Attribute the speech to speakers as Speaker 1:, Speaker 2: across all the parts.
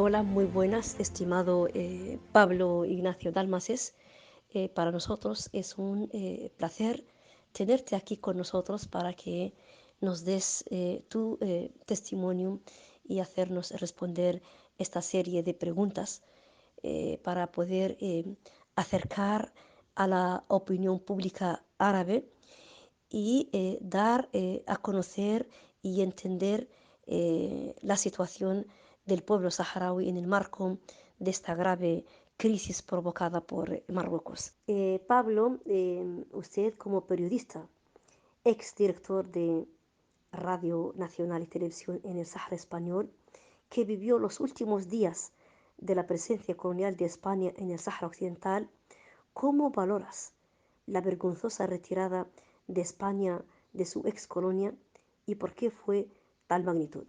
Speaker 1: Hola, muy buenas, estimado Pablo Ignacio Dalmases. Para nosotros es un placer tenerte aquí con nosotros para que nos des tu testimonio y hacernos responder esta serie de preguntas para poder acercar a la opinión pública árabe y dar a conocer y entender la situación del pueblo saharaui en el marco de esta grave crisis provocada por Marruecos. Pablo, usted como periodista, exdirector de Radio Nacional y Televisión en el Sáhara Español, que vivió los últimos días de la presencia colonial de España en el Sáhara Occidental, ¿cómo valoras la vergonzosa retirada de España de su ex colonia y por qué fue tal magnitud?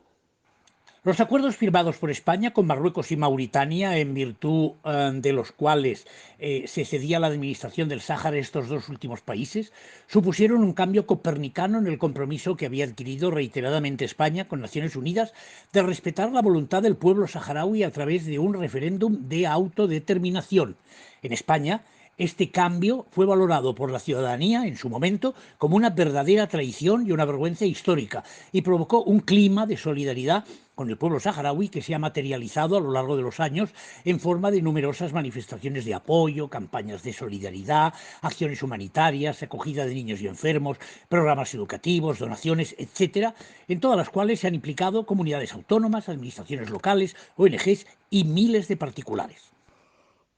Speaker 2: Los acuerdos firmados por España con Marruecos y Mauritania, en virtud de los cuales se cedía la administración del Sáhara a estos dos últimos países, supusieron un cambio copernicano en el compromiso que había adquirido reiteradamente España con Naciones Unidas de respetar la voluntad del pueblo saharaui a través de un referéndum de autodeterminación. En España, este cambio fue valorado por la ciudadanía en su momento como una verdadera traición y una vergüenza histórica y provocó un clima de solidaridad con el pueblo saharaui que se ha materializado a lo largo de los años en forma de numerosas manifestaciones de apoyo, campañas de solidaridad, acciones humanitarias, acogida de niños y enfermos, programas educativos, donaciones, etcétera, en todas las cuales se han implicado comunidades autónomas, administraciones locales, ONGs y miles de particulares.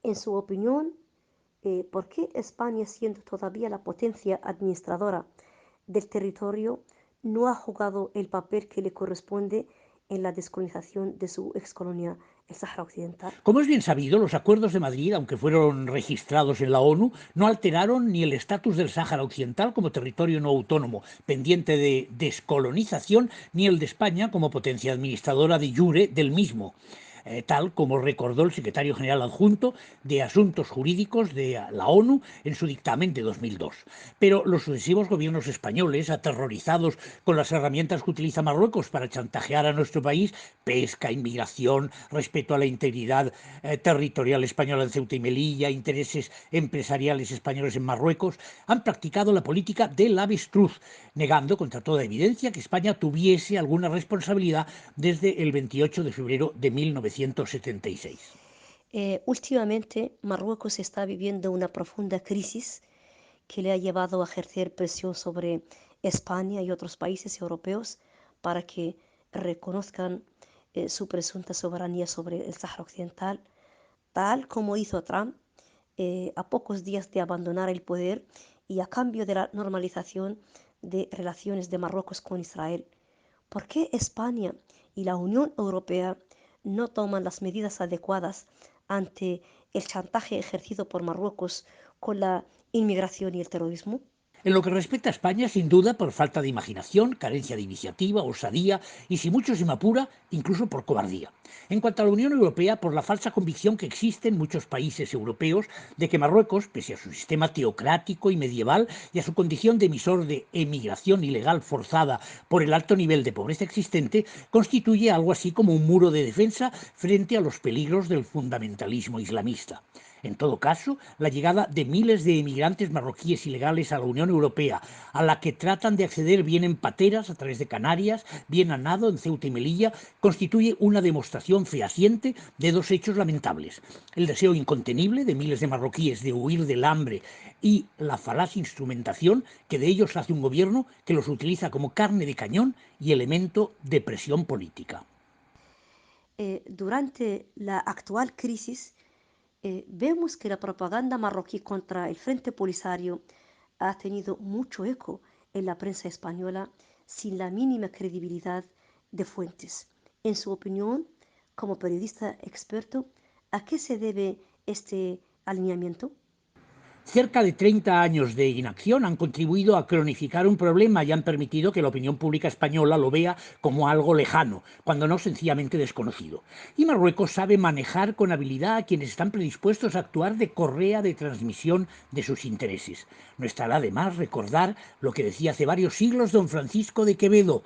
Speaker 1: En su opinión, ¿por qué España, siendo todavía la potencia administradora del territorio, no ha jugado el papel que le corresponde en la descolonización de su excolonia, el Sáhara Occidental?
Speaker 2: Como es bien sabido, los acuerdos de Madrid, aunque fueron registrados en la ONU, no alteraron ni el estatus del Sáhara Occidental como territorio no autónomo pendiente de descolonización, ni el de España como potencia administradora de jure del mismo, tal como recordó el secretario general adjunto de Asuntos Jurídicos de la ONU en su dictamen de 2002. Pero los sucesivos gobiernos españoles, aterrorizados con las herramientas que utiliza Marruecos para chantajear a nuestro país, pesca, inmigración, respeto a la integridad territorial española en Ceuta y Melilla, intereses empresariales españoles en Marruecos, han practicado la política del avestruz, negando contra toda evidencia que España tuviese alguna responsabilidad desde el 28 de febrero de 1976.
Speaker 1: Últimamente, Marruecos está viviendo una profunda crisis que le ha llevado a ejercer presión sobre España y otros países europeos para que reconozcan su presunta soberanía sobre el Sáhara Occidental, tal como hizo Trump a pocos días de abandonar el poder y a cambio de la normalización de relaciones de Marruecos con Israel. ¿Por qué España y la Unión Europea no toman las medidas adecuadas ante el chantaje ejercido por Marruecos con la inmigración y el terrorismo?
Speaker 2: En lo que respecta a España, sin duda, por falta de imaginación, carencia de iniciativa, osadía y, si mucho se me apura, incluso por cobardía. En cuanto a la Unión Europea, por la falsa convicción que existe en muchos países europeos de que Marruecos, pese a su sistema teocrático y medieval y a su condición de emisor de emigración ilegal forzada por el alto nivel de pobreza existente, constituye algo así como un muro de defensa frente a los peligros del fundamentalismo islamista. En todo caso, la llegada de miles de emigrantes marroquíes ilegales a la Unión Europea, a la que tratan de acceder bien en pateras a través de Canarias, bien a nado en Ceuta y Melilla, constituye una demostración fehaciente de dos hechos lamentables: el deseo incontenible de miles de marroquíes de huir del hambre y la falaz instrumentación que de ellos hace un gobierno que los utiliza como carne de cañón y elemento de presión política.
Speaker 1: Durante la actual crisis, vemos que la propaganda marroquí contra el Frente Polisario ha tenido mucho eco en la prensa española sin la mínima credibilidad de fuentes. En su opinión, como periodista experto, ¿a qué se debe este alineamiento?
Speaker 2: Cerca de 30 años de inacción han contribuido a cronificar un problema y han permitido que la opinión pública española lo vea como algo lejano, cuando no sencillamente desconocido. Y Marruecos sabe manejar con habilidad a quienes están predispuestos a actuar de correa de transmisión de sus intereses. No estará de más recordar lo que decía hace varios siglos don Francisco de Quevedo: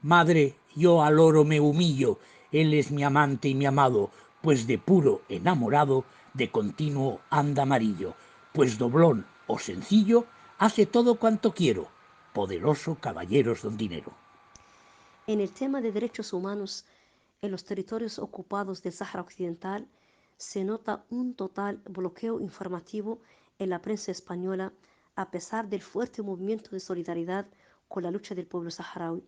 Speaker 2: «Madre, yo al oro me humillo, él es mi amante y mi amado, pues de puro enamorado de continuo anda amarillo, pues doblón o sencillo hace todo cuanto quiero, poderoso caballeros don dinero.
Speaker 1: En el tema de derechos humanos en los territorios ocupados del Sáhara Occidental, se nota un total bloqueo informativo en la prensa española a pesar del fuerte movimiento de solidaridad con la lucha del pueblo saharaui.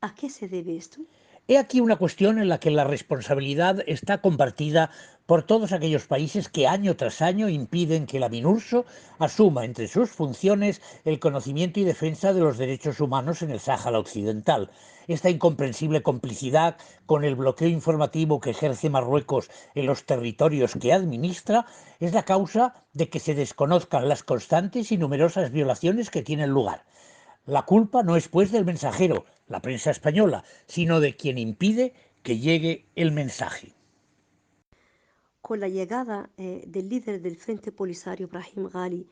Speaker 1: ¿A qué se debe esto?
Speaker 2: He aquí una cuestión en la que la responsabilidad está compartida por todos aquellos países que año tras año impiden que la MINURSO asuma entre sus funciones el conocimiento y defensa de los derechos humanos en el Sáhara Occidental. Esta incomprensible complicidad con el bloqueo informativo que ejerce Marruecos en los territorios que administra es la causa de que se desconozcan las constantes y numerosas violaciones que tienen lugar. La culpa no es pues del mensajero, la prensa española, sino de quien impide que llegue el mensaje.
Speaker 1: Con la llegada del líder del Frente Polisario, Brahim Ghali,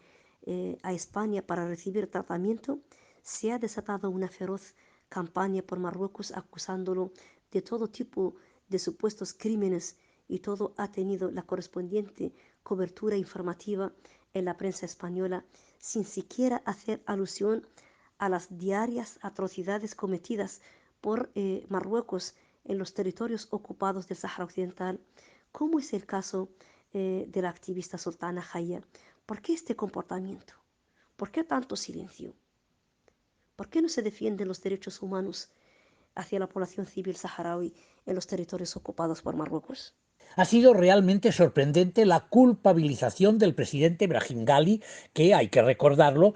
Speaker 1: a España para recibir tratamiento, se ha desatado una feroz campaña por Marruecos acusándolo de todo tipo de supuestos crímenes y todo ha tenido la correspondiente cobertura informativa en la prensa española sin siquiera hacer alusión a las diarias atrocidades cometidas por Marruecos en los territorios ocupados del Sáhara Occidental, como es el caso de la activista Sultana Jaya. ¿Por qué este comportamiento? ¿Por qué tanto silencio? ¿Por qué no se defienden los derechos humanos hacia la población civil saharaui en los territorios ocupados por Marruecos?
Speaker 2: Ha sido realmente sorprendente la culpabilización del presidente Brahim Ghali, que, hay que recordarlo,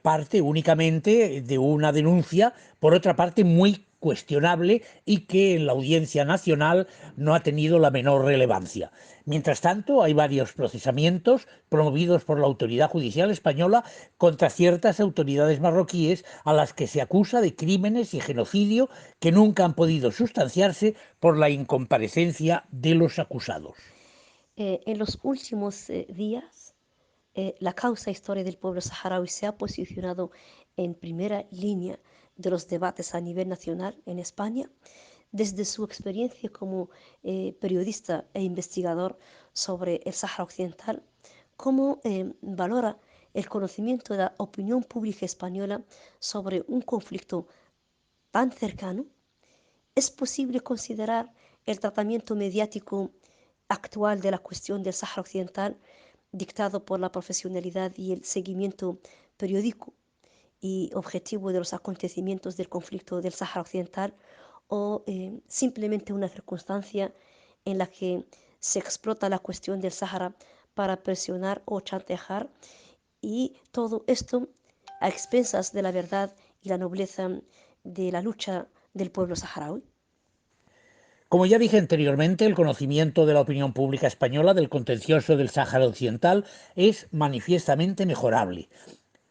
Speaker 2: parte únicamente de una denuncia, por otra parte muy cuestionable y que en la Audiencia Nacional no ha tenido la menor relevancia. Mientras tanto, hay varios procesamientos promovidos por la autoridad judicial española contra ciertas autoridades marroquíes a las que se acusa de crímenes y genocidio que nunca han podido sustanciarse por la incomparecencia de los acusados.
Speaker 1: En los últimos días, la causa historia del pueblo saharaui se ha posicionado en primera línea de los debates a nivel nacional en España, desde su experiencia como periodista e investigador sobre el Sáhara Occidental, cómo valora el conocimiento de la opinión pública española sobre un conflicto tan cercano. ¿Es posible considerar el tratamiento mediático actual de la cuestión del Sáhara Occidental dictado por la profesionalidad y el seguimiento periódico y objetivo de los acontecimientos del conflicto del Sáhara Occidental o simplemente una circunstancia en la que se explota la cuestión del Sáhara para presionar o chantajear y todo esto a expensas de la verdad y la nobleza de la lucha del pueblo saharaui?
Speaker 2: Como ya dije anteriormente, el conocimiento de la opinión pública española del contencioso del Sáhara Occidental es manifiestamente mejorable.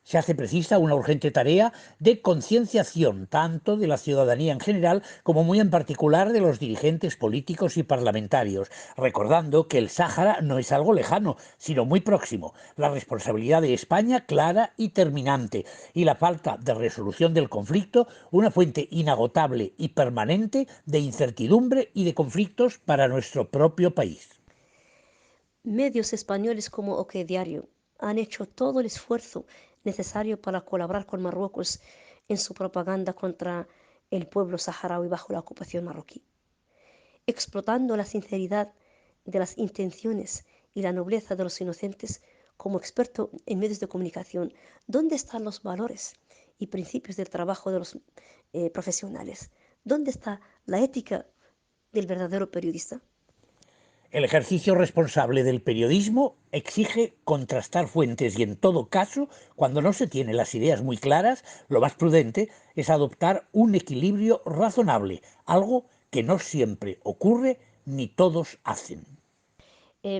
Speaker 2: Se hace precisa una urgente tarea de concienciación tanto de la ciudadanía en general como muy en particular de los dirigentes políticos y parlamentarios, recordando que el Sáhara no es algo lejano, sino muy próximo, la responsabilidad de España clara y terminante, y la falta de resolución del conflicto una fuente inagotable y permanente de incertidumbre y de conflictos para nuestro propio país.
Speaker 1: Medios españoles como OK Diario han hecho todo el esfuerzo necesario para colaborar con Marruecos en su propaganda contra el pueblo saharaui bajo la ocupación marroquí, explotando la sinceridad de las intenciones y la nobleza de los inocentes. Como experto en medios de comunicación, ¿dónde están los valores y principios del trabajo de los profesionales? ¿Dónde está la ética del verdadero periodista?
Speaker 2: El ejercicio responsable del periodismo exige contrastar fuentes y, en todo caso, cuando no se tienen las ideas muy claras, lo más prudente es adoptar un equilibrio razonable, algo que no siempre ocurre ni todos hacen.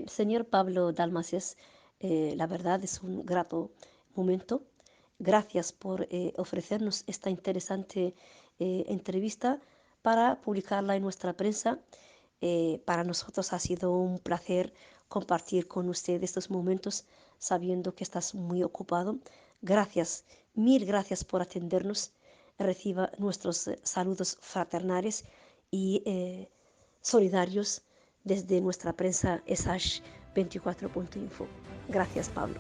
Speaker 1: Señor Pablo Dalmaces, la verdad es un grato momento. Gracias por ofrecernos esta interesante entrevista para publicarla en nuestra prensa. Para nosotros ha sido un placer compartir con usted estos momentos sabiendo que estás muy ocupado. Gracias, mil gracias por atendernos. Reciba nuestros saludos fraternales y solidarios desde nuestra prensa ESASH 24.info. Gracias, Pablo.